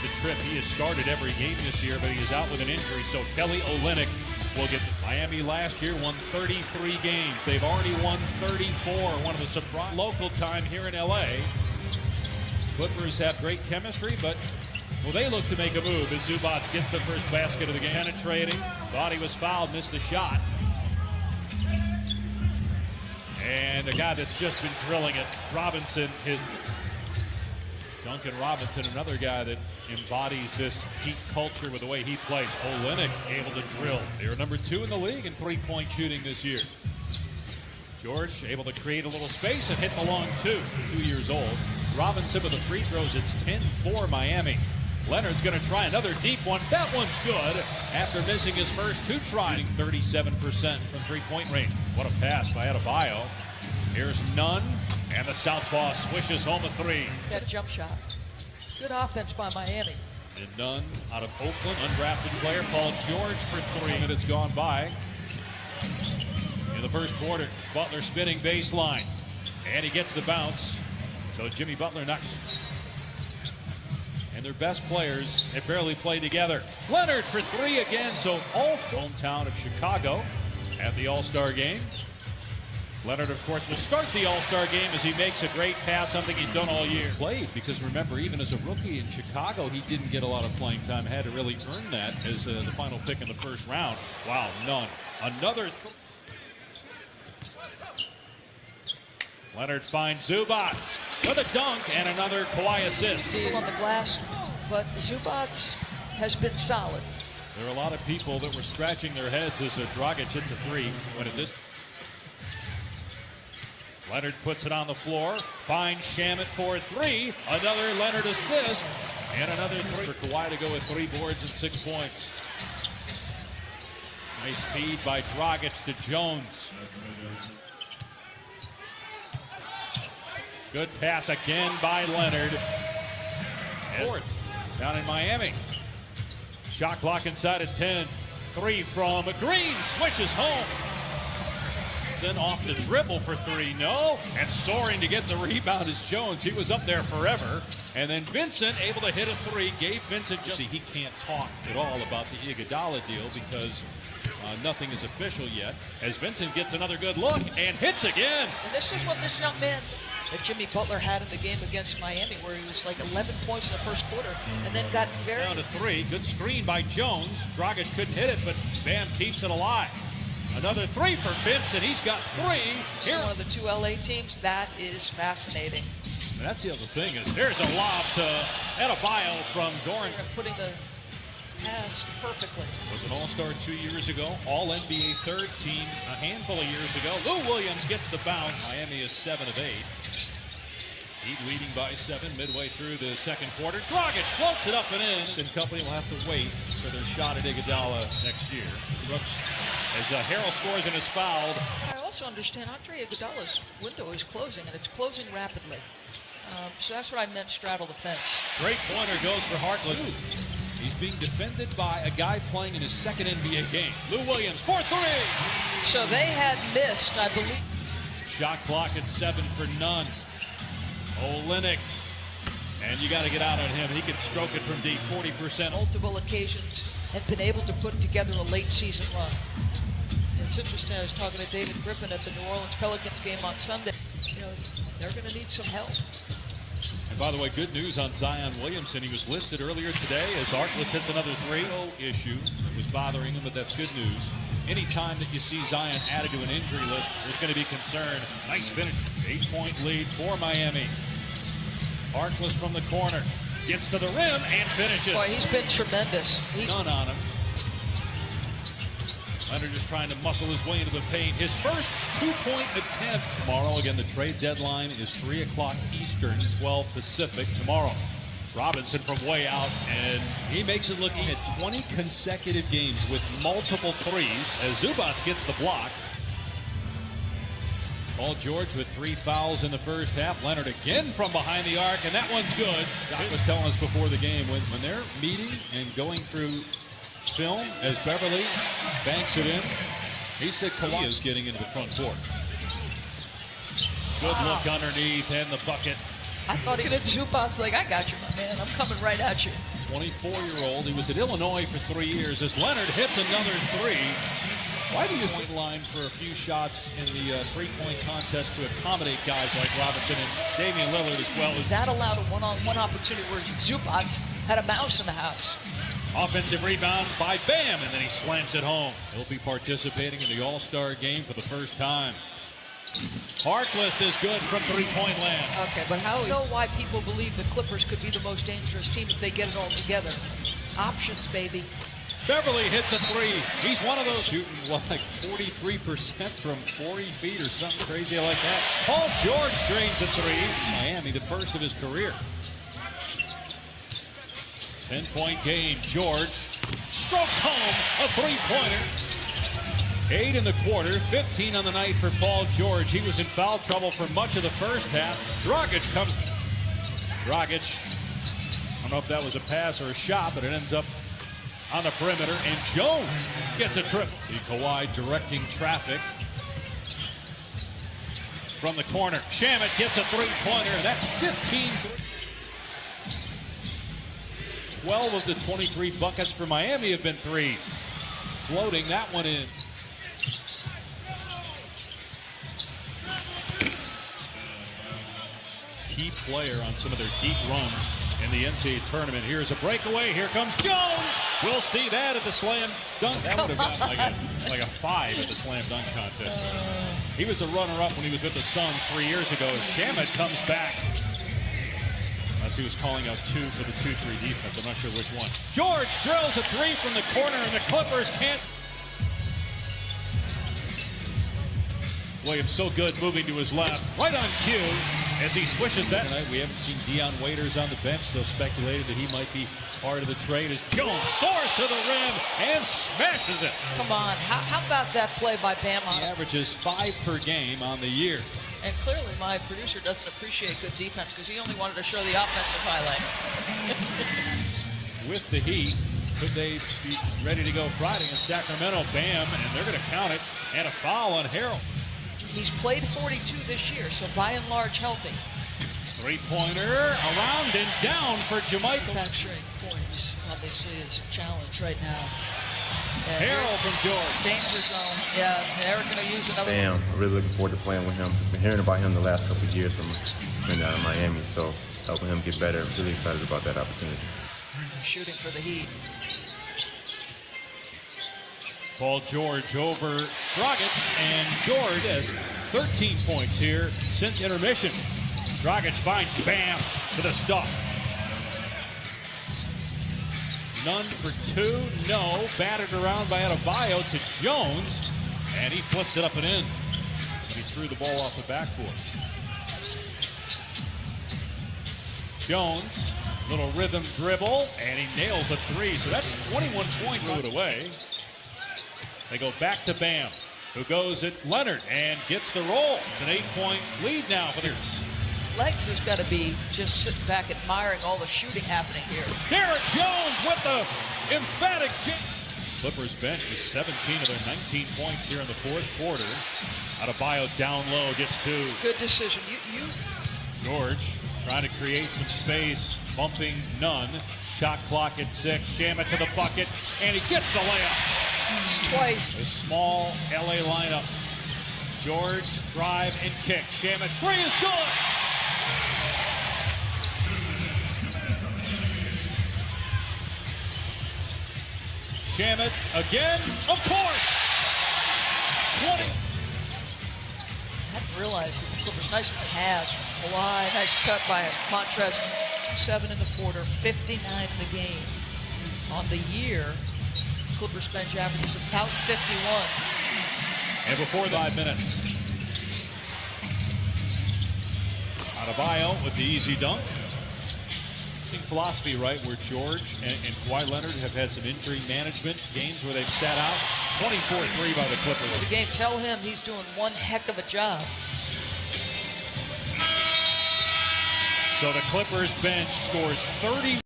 the trip. He has started every game this year, but he is out with an injury. So Kelly Olynyk will get Miami last year won 33 games. They've already won 34. One of the surprise local time here in LA. Clippers have great chemistry, but well, they look to make a move as Zubac gets the first basket of the game. Penetrating, thought he was fouled, missed the shot. And a guy that's just been drilling it, Robinson, Duncan Robinson, another guy that embodies this Heat culture with the way he plays. Olynyk able to drill. They're number 2 in the league in three-point shooting this year. George able to create a little space and hit the long 2 years old. Robinson with the free throws, it's 10-4 Miami. Leonard's going to try another deep one. That one's good after missing his first 2 tries. 37% from three-point range. What a pass by Adebayo. Here's Nunn, and the southpaw swishes home a 3. That jump shot. Good offense by Miami. And Nunn out of Oakland, undrafted player, Paul George for 3 minutes gone by. In the first quarter, Butler spinning baseline, and he gets the bounce. So Jimmy Butler knocks. And their best players have barely played together. Leonard for 3 again, so all hometown of Chicago at the All-Star game. Leonard, of course, will start the All-Star game as he makes a great pass, something he's done all year. Played, because remember, even as a rookie in Chicago, he didn't get a lot of playing time. Had to really earn that as the final pick in the first round. Wow, Nunn. Another. Leonard finds Zubac with a dunk and another Kawhi assist. Steal on the glass, but Zubac has been solid. There are a lot of people that were scratching their heads as Dragic hits a 3. But at this, Leonard puts it on the floor, finds Shamet for 3. Another Leonard assist, and another 3 for Kawhi to go with 3 boards and 6 points. Nice feed by Dragic to Jones. Good pass again by Leonard. Fourth down in Miami. Shot clock inside at 10. 3 from Green. Swishes home. Then off the dribble for 3. No. And soaring to get the rebound is Jones. He was up there forever. And then Vincent able to hit a 3. Gave Vincent just. See, he can't talk at all about the Iguodala deal because nothing is official yet. As Vincent gets another good look and hits again. And this is what this young man that Jimmy Butler had in the game against Miami, where he was like 11 points in the first quarter and then got very. Down to 3. Good screen by Jones. Dragic couldn't hit it, but Bam keeps it alive. Another 3 for Vincent. He's got 3. Here. One of the 2 LA teams. That is fascinating. And that's the other thing is there's a lob to Adebayo from Goran. Putting the pass perfectly. Was an All-Star 2 years ago. All-NBA third team a handful of years ago. Lou Williams gets the bounce. Miami is 7 of 8. Heat leading by 7 midway through the second quarter. Dragic floats it up and in. And company will have to wait for their shot at Iguodala next year. Brooks, as Harrell scores and is fouled. I also understand Andre Iguodala's window is closing, and it's closing rapidly. So that's what I meant, straddle the fence. Great pointer goes for Harkless. He's being defended by a guy playing in his second NBA game. Lou Williams for 3. So they had missed, I believe. Shot clock at 7 for Nunn. Olynyk. And you got to get out on him. He can stroke it from deep, 40%. Multiple occasions and been able to put together a late season run. And it's interesting, I was talking to David Griffin at the New Orleans Pelicans game on Sunday. You know, they're going to need some help. And by the way, good news on Zion Williamson. He was listed earlier today as Harkless hits another 3. No issue that was bothering him, but that's good news. Anytime that you see Zion added to an injury list, there's going to be concern. Nice finish. 8-point lead for Miami. Harkless from the corner. Gets to the rim and finishes. Boy, he's been tremendous. None on him. Leonard just trying to muscle his way into the paint. His first 2-point attempt. Tomorrow, again, the trade deadline is 3 o'clock Eastern, 12 Pacific tomorrow. Robinson from way out, and he makes it looking at 20 consecutive games with multiple 3s as Zubac gets the block. Paul George with 3 fouls in the first half. Leonard again from behind the arc, and that one's good. Doc was telling us before the game, when they're meeting and going through film as Beverly banks it in, he said Kawhi is getting into the front court. Good look underneath and the bucket. I thought he did Zubac's like, I got you, my man. I'm coming right at you. 24-year-old. He was at Illinois for 3 years. As Leonard hits another three. Why do you point line for a few shots in the three-point contest to accommodate guys like Robinson and Damian Lillard as well as That allowed a one-on-one opportunity where Zubac had a mouse in the house. offensive rebound by Bam, and then he slams it home. He'll be participating in the All-Star game for the first time. Harkless is good from three-point land. Okay, but how do you know why people believe the Clippers could be the most dangerous team if they get it all together? Options, baby. Beverly hits a three. He's one of those shooting, like 43% from 40 feet or something crazy like that. Paul George drains a three. Miami, the first of his career. 10-point game. George strokes home a three-pointer. 8 in the quarter, 15 on the night for Paul George. He was in foul trouble for much of the first half. Dragic comes. Dragic, I don't know if that was a pass or a shot, but it ends up on the perimeter. And Jones gets a triple. The Kawhi directing traffic from the corner. Shamet gets a three-pointer. That's 15. 12 of the 23 buckets for Miami have been threes. Floating that one in. Key player on some of their deep runs in the NCAA tournament. Here's a breakaway. Here comes Jones. We'll see that at the slam dunk. That would have gotten like a 5 at the slam dunk contest. He was a runner-up when he was with the Suns 3 years ago. Shamet comes back. Unless he was calling out 2 for the 2-3 defense. I'm not sure which one. George drills a 3 from the corner, and the Clippers can't. Williams so good moving to his left. Right on cue as he swishes that. Tonight we haven't seen Dion Waiters on the bench, so speculated that he might be part of the trade as Jones soars to the rim and smashes it. Come on, how about that play by Bam? He averages 5 per game on the year. And clearly my producer doesn't appreciate good defense because he only wanted to show the offensive highlight. With the Heat, could they be ready to go Friday in Sacramento? Bam, and they're going to count it. And a foul on Harrell. He's played 42 this year, so by and large healthy. Three-pointer around and down for Jamaica. Manufacturing points obviously is a challenge right now. Harrell from George. Danger zone. Yeah, they're going to use another. Bam, I'm really looking forward to playing with him. Been hearing about him the last couple of years from Miami, so helping him get better. I'm really excited about that opportunity. Shooting for the Heat. Paul George over Dragic, and George has 13 points here since intermission. Dragic finds Bam for the stop. None for 2, no. Batted around by Adebayo to Jones, and he flips it up and in. He threw the ball off the backboard. Jones, little rhythm dribble, and he nails a 3. So that's 21 points put away. They go back to Bam, who goes at Leonard and gets the roll. It's an 8-point lead now for the Legs has got to be just sitting back admiring all the shooting happening here. Derrick Jones with the emphatic chip. Clippers bench is 17 of their 19 points here in the fourth quarter. Adebayo down low gets 2. Good decision. George trying to create some space, bumping none. Shot clock at 6. Shamet to the bucket, and he gets the layup. It's twice. A small LA lineup. George, drive and kick. Shamet, 3 is good. Shamet again, of course. 20. I didn't realize that the Clippers, nice pass from Kawhi, nice cut by Montrezl. 7 in the quarter, 59 in the game. On the year, Clippers bench averages about 51. And before 5 minutes. Adebayo with the easy dunk. Philosophy, right, where George and Kawhi Leonard have had some injury management games where they've sat out. 24-3 by the Clippers. The game, tell him he's doing one heck of a job. So the Clippers bench scores 30.